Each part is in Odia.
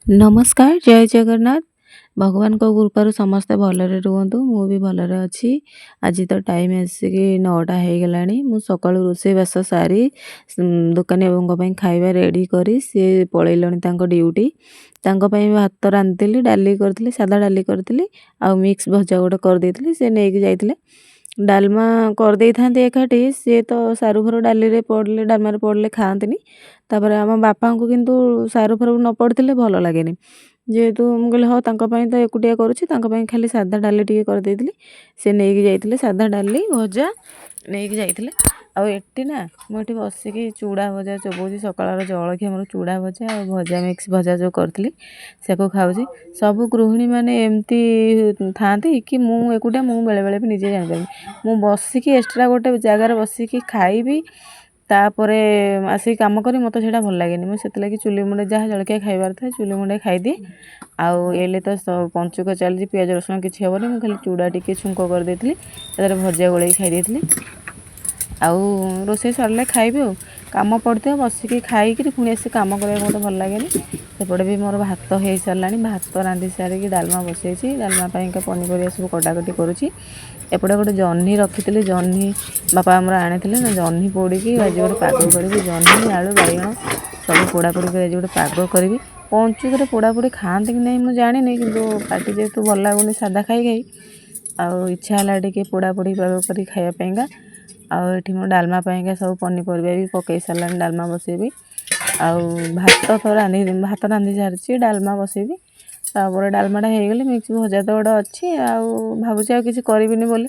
नमस्कार जय जगन्नाथ। भगवान को कृपाରୁ ସମସ୍ତେ ଭଲରେ ରୁହନ୍ତୁ। ମୁଁ ବି ଭଲରେ ଅଛି। ଆଜି ତ ଟାଇମ୍ ଆସିକି 9ଟା ହେଇଗଲାଣି। ମୁଁ ସକାଳୁ ରୋଷେଇବାସ ସାରି ଦୋକାନୀ ବାବୁଙ୍କ ପାଇଁ ଖାଇବା ରେଡ଼ି କରି ସିଏ ପଳେଇଲେଣି ତାଙ୍କ ଡ୍ୟୁଟି। ତାଙ୍କ ପାଇଁ ଭାତ ରାନ୍ଧିଥିଲି, ଡାଲି କରିଥିଲି, ସାଧା ଡାଲି କରିଥିଲି ଆଉ ମିକ୍ସ ଭଜା ଗୋଟେ କରିଦେଇଥିଲି। ସେ ନେଇକି ଯାଇଥିଲେ। ଡାଲମା କରିଦେଇଥାନ୍ତି ଏକାଠି, ସିଏ ତ ସାରୁ ଫାରୁ ଡାଲିରେ ପଡ଼ିଲେ ଡାଲମାରେ ପଡ଼ିଲେ ଖାଆନ୍ତିନି। ତାପରେ ଆମ ବାପାଙ୍କୁ କିନ୍ତୁ ସାରୁ ଫାରୁ ନ ପଡ଼ିଥିଲେ ଭଲ ଲାଗେନି। ଯେହେତୁ ମୁଁ କହିଲି ହଉ ତାଙ୍କ ପାଇଁ ତ ଏକୁଟିଆ କରୁଛି, ତାଙ୍କ ପାଇଁ ଖାଲି ସାଧା ଡାଲି ଟିକେ କରିଦେଇଥିଲି। ସେ ନେଇକି ଯାଇଥିଲେ ସାଧା ଡାଲି ଭଜା ନେଇକି ଯାଇଥିଲେ। ଆଉ ଏଠି ନା ମୁଁ ଏଠି ବସିକି ଚୁଡ଼ା ଭଜା ଚୋବଉଛି। ସକାଳର ଜଳଖିଆ ମୋର ଚୁଡ଼ା ଭଜା ଆଉ ଭଜା ମିକ୍ସ ଭଜା ଯେଉଁ କରିଥିଲି ସେକୁ ଖାଉଛି। ସବୁ ଗୃହିଣୀମାନେ ଏମିତି ଥାଆନ୍ତି କି ମୁଁ ଏକୁଟିଆ, ମୁଁ ବେଳେବେଳେ ବି ନିଜେ ଜାଣିପାରିବି। ମୁଁ ବସିକି ଏକ୍ସଟ୍ରା ଗୋଟେ ଜାଗାରେ ବସିକି ଖାଇବି, ତାପରେ ଆସିକି କାମ କରି ମୋତେ ସେଇଟା ଭଲ ଲାଗେନି। ମୁଁ ସେଥିଲାଗି ଚୁଲି ମୁଣ୍ଡେ ଯାହା ଜଳଖିଆ ଖାଇବାର ଥାଏ ଚୁଲି ମୁଣ୍ଡେ ଖାଇଦିଏ। ଆଉ ଏଇଲେ ତ ପଞ୍ଚୁକ ଚାଲିଛି, ପିଆଜ ରସୁଣ କିଛି ହେବନି। ମୁଁ ଖାଲି ଚୁଡ଼ା ଟିକେ ଛୁଙ୍କ କରିଦେଇଥିଲି, ତାଦେହରେ ଭଜା ଗୋଳେଇକି ଖାଇ ଦେଇଥିଲି। ଆଉ ରୋଷେଇ ସରିଲେ ଖାଇବି। ଆଉ କାମ ପଡ଼ିଥିବ ବସିକି ଖାଇକିରି ପୁଣି ଆସି କାମ କରିବାକୁ ମୋତେ ଭଲ ଲାଗେନି। ସେପଟେ ବି ମୋର ଭାତ ହେଇସାରିଲାଣି। ଭାତ ରାନ୍ଧି ସାରିକି ଡାଲମା ବସେଇଛି। ଡାଲମା ପାଇଁକା ପନିପରିବା ସବୁ କଟାକଟି କରୁଛି। ଏପଟେ ଗୋଟେ ଜହ୍ନି ରଖିଥିଲି, ଜହ୍ନି ବାପା ଆମର ଆଣିଥିଲେ ନା, ଜହ୍ନି ପୋଡ଼ିକି ଆଜି ଗୋଟେ ପାଗ କରିବି। ଜହ୍ନି ଆଳୁ ବାଇଗଣ ସବୁ ପୋଡ଼ାପୋଡ଼ି କରି ଆଜି ଗୋଟେ ପାଗ କରିବି। ପଞ୍ଚୁକରେ ପୋଡ଼ାପୋଡ଼ି ଖାଆନ୍ତି କି ନାହିଁ ମୁଁ ଜାଣିନି, କିନ୍ତୁ ପାଟି ଯେହେତୁ ଭଲ ଲାଗୁନି ସାଧା ଖାଇ ଖାଇ, ଆଉ ଇଚ୍ଛା ହେଲା ଟିକେ ପୋଡ଼ାପୋଡ଼ି ପାଗ କରି ଖାଇବା ପାଇଁକା। ଆଉ ଏଠି ମୁଁ ଡାଲମା ପାଇଁକା ସବୁ ପନିପରିବା ବି ପକାଇ ସାରିଲାଣି, ଡାଲମା ବସେଇବି। ଆଉ ଭାତ ରାନ୍ଧି ସାରିଛି, ଡାଲମା ବସେଇବି। ତାପରେ ଡାଲମାଟା ହେଇଗଲେ ମିକ୍ସ ଭଜା ତ ଗୋଟେ ଅଛି। ଆଉ ଭାବୁଛି ଆଉ କିଛି କରିବିନି ବୋଲି,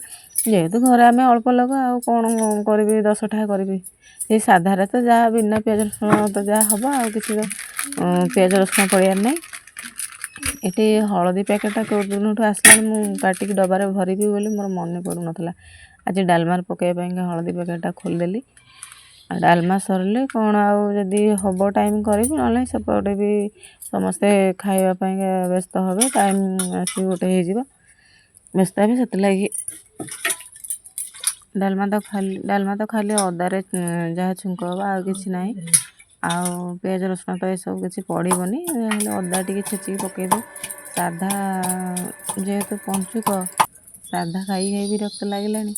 ଯେହେତୁ ଘରେ ଆମେ ଅଳ୍ପ ଲୋକ, ଆଉ କ'ଣ କରିବି 10ଟା କରିବି। ସେଇ ସାଧାରେ ତ ଯାହା ବିନା ପିଆଜ ରସୁଣ ତ ଯାହା ହେବ, ଆଉ କିଛି ତ ପିଆଜ ରସୁଣ ପଡ଼ିବାର ନାହିଁ। ଏଠି ହଳଦୀ ପ୍ୟାକେଟଟା କେଉଁ ଦିନଠୁ ଆସିଲାଣି, ମୁଁ କାଟିକି ଡବାରେ ଭରିବି ବୋଲି ମୋର ମନେ ପଡ଼ୁନଥିଲା। ଆଜି ଡାଲମାରେ ପକାଇବା ପାଇଁକା ହଳଦୀ ପ୍ୟାକେଟଟା ଖୋଲିଦେଲି। ଆଉ ଡାଲମା ସରିଲେ କ'ଣ ଆଉ ଯଦି ହେବ ଟାଇମ୍ କରିବି, ନହେଲେ ସେପଟେ ବି ସମସ୍ତେ ଖାଇବା ପାଇଁକା ବ୍ୟସ୍ତ ହେବେ। ଟାଇମ୍ ଆସିକି ଗୋଟେ ହେଇଯିବ, ବ୍ୟସ୍ତ ହେବେ। ସେଥିଲାଗି ଡାଲମା ତ ଖାଲି ଅଦାରେ ଯାହା ଛୁଙ୍କ ହେବ, ଆଉ କିଛି ନାହିଁ। ଆଉ ପିଆଜ ରସୁଣ ତ ଏସବୁ କିଛି ପଡ଼ିବନି, ହେଲେ ଅଦା ଟିକେ ଛେଚିକି ପକାଇଦେବୁ। ସାଧା ଯେହେତୁ ପଞ୍ଚୁକ, ସାଧା ଖାଇ ଖାଇ ବିରକ୍ତ ଲାଗିଲାଣି।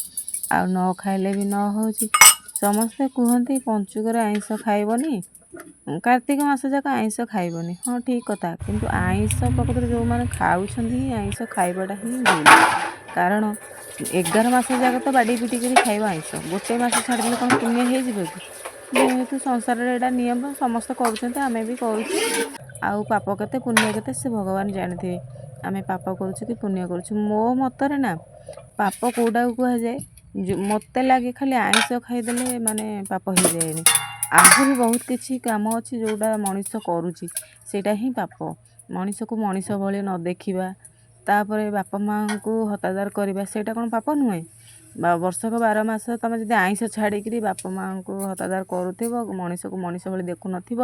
ଆଉ ନ ଖାଇଲେ ବି ନ ହେଉଛି। ସମସ୍ତେ କୁହନ୍ତି ପଞ୍ଚୁକରେ ଆଇଁଷ ଖାଇବନି, କାର୍ତ୍ତିକ ମାସ ଯାକ ଆଇଁଷ ଖାଇବନି। ହଁ ଠିକ୍ କଥା, କିନ୍ତୁ ଆଇଁଷ ପ୍ରକୃତରେ ଯେଉଁମାନେ ଖାଉଛନ୍ତି ହିଁ ଆଇଁଷ ଖାଇବାଟା ହିଁ ଭୁଲ। କାରଣ 11 ମାସ ଯାକ ତ ବାଡ଼ି ପିଟି କରି ଖାଇବ ଆଇଁଷ, ଗୋଟେ ମାସ ଛାଡ଼ିଦେଲେ କ'ଣ ପୁଣ୍ୟ ହେଇଯିବ କି? ଯେହେତୁ ସଂସାରରେ ଏଇଟା ନିୟମ, ସମସ୍ତେ କରୁଛନ୍ତି, ଆମେ ବି କରୁଛୁ। ଆଉ ପାପ କେତେ ପୁଣ୍ୟ କେତେ ସେ ଭଗବାନ ଜାଣିଥିବେ। ଆମେ ପାପ କରୁଛୁ କି ପୁଣ୍ୟ କରୁଛୁ। ମୋ ମତରେ ନା, ପାପ କେଉଁଟାକୁ କୁହାଯାଏ, ମୋତେ ଲାଗେ ଖାଲି ଆଇଁଷ ଖାଇଦେଲେ ମାନେ ପାପ ହେଇଯାଏନି। ଆହୁରି ବହୁତ କିଛି କାମ ଅଛି ଯେଉଁଟା ମଣିଷ କରୁଛି, ସେଇଟା ହିଁ ପାପ। ମଣିଷକୁ ମଣିଷ ଭଳି ନ ଦେଖିବା, ତାପରେ ବାପା ମାଆଙ୍କୁ ହତାଦାର କରିବା, ସେଇଟା କ'ଣ ପାପ ନୁହେଁ? ବର୍ଷକ 12 ମାସ ତୁମେ ଯଦି ଆଇଁଷ ଛାଡ଼ିକିରି ବାପା ମାଆଙ୍କୁ ହତାଦାର କରୁଥିବ, ମଣିଷକୁ ମଣିଷ ଭଳି ଦେଖୁନଥିବ,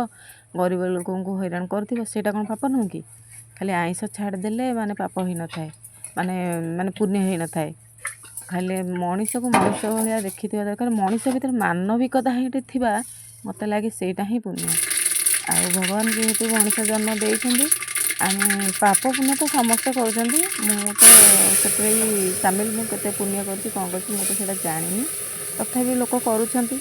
ଗରିବ ଲୋକଙ୍କୁ ହଇରାଣ କରୁଥିବ, ସେଇଟା କ'ଣ ପାପ ନୁହେଁ କି? ଖାଲି ଆଇଁଷ ଛାଡ଼ିଦେଲେ ମାନେ ପାପ ହେଇନଥାଏ, ମାନେ ପୁଣ୍ୟ ହେଇନଥାଏ। ଖାଲି ମଣିଷକୁ ମଣିଷ ଭଳିଆ ଦେଖିଥିବା ଦରକାର। ମଣିଷ ଭିତରେ ମାନବିକତା ହେଇଠି ଥିବା, ମୋତେ ଲାଗେ ସେଇଟା ହିଁ ପୁଣ୍ୟ। ଆଉ ଭଗବାନ ଯେହେତୁ ମଣିଷ ଜନ୍ମ ଦେଇଛନ୍ତି, ଆମେ ପାପ ପୁଣ୍ୟ ତ ସମସ୍ତେ କରୁଛନ୍ତି। ମୁଁ ତ ସେଥିରେ ବି ସାମିଲ। ମୁଁ କେତେ ପୁଣ୍ୟ କରିଛି କ'ଣ କରିଛି ମୁଁ ତ ସେଇଟା ଜାଣିନି, ତଥାପି ଲୋକ କରୁଛନ୍ତି।